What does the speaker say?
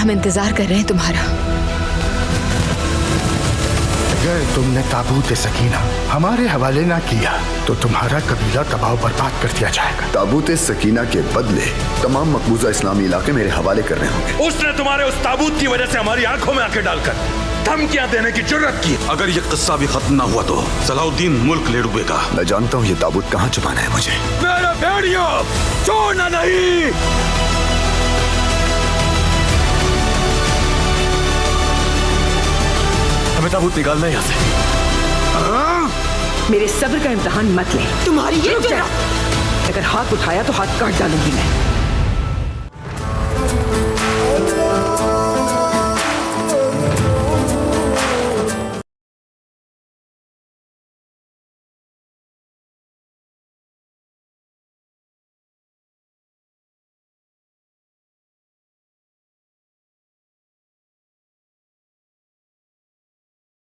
हम इंतजार कर रहे हैं तुम्हारा। अगर तुमने ताबूत सकीना हमारे हवाले ना किया तो तुम्हारा कबीला तबाह बर्बाद कर दिया जाएगा। ताबूत सकीना के बदले तमाम मकबूजा इस्लामी इलाके मेरे हवाले करने होंगे। उसने तुम्हारे उस ताबूत की वजह से हमारी आंखों में आंखें डालकर धमकियां देने की जुर्रत की। अगर ये किस्सा भी खत्म ना हुआ तो सलाउद्दीन मुल्क ले डूबेगा। मैं जानता हूँ ये ताबूत कहाँ छुपाना है मुझे। मेरे भेड़ियों, छोड़ना नहीं। हमें ताबूत निकालना है यहाँ से। मेरे सब्र का इम्तिहान मत ले। तुम्हारी ये अगर हाथ उठाया तो हाथ काट डालूंगी मैं।